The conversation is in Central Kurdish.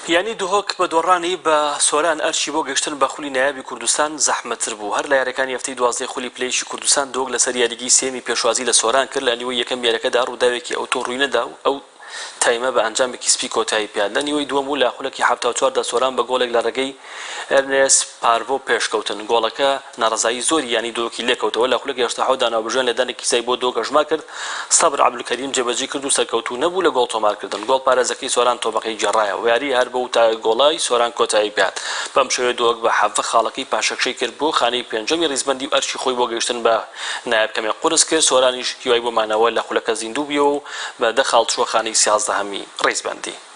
یعنی دهۆك بە دۆڕانی بە سۆران ئەرکی بۆ گەیشتن بە خولی نایابی کوردستان زەحمەتتر بوو. هەر لە یاریەکانی هەفتەی 12 خولی پلەیەکی کوردستان دۆک لەسەر یاریگەی سێمی پێشوازی لە سۆران کرد لە نیوەی یەکەم یاریەکەدا ڕووداوێکی ئەوتۆ ڕووی نەدا و ئەو تایمە بە ئەنجامێکی سپی کۆتایی پێات. لە نیوەی دووەم و لە خولەکی 74دا سۆران بە گۆڵێک لە ڕێگەی ئەرنێس پارڤۆ پێشکەوتن. گۆڵەکە ناڕزایی زۆری یانی دۆکی لێکەوتەوە. لە خولەکی 80دا ناوبژێن لەدانێکی سای بۆ دۆک ئەژما کرد. سەبر عەبدولکەریم جێبەجێ کرد و سەرکەوتوو نەبوو لە گۆڵ تۆمارکردن. گۆڵ پارێزەکەی سۆران تۆبەقەی گێڕایە و یاری هەر بەو تا گۆڵای سۆران کۆتایی پێات. بەم شێوەیە دۆک بە حەڤە خاڵەکەی پاشەکشەی کرد بۆ خانەی پێنجەمی ڕیزبەندی و ئەرکی خۆی بۆ گەیشتن بە نایاب کەمێک قورس کرد. سۆرانیش هیوای بۆ مانەوە لە خولەکە زیندوو بیەوە و بە 10 خاڵ چووە خانەی 13هەمی ڕیزبەندی.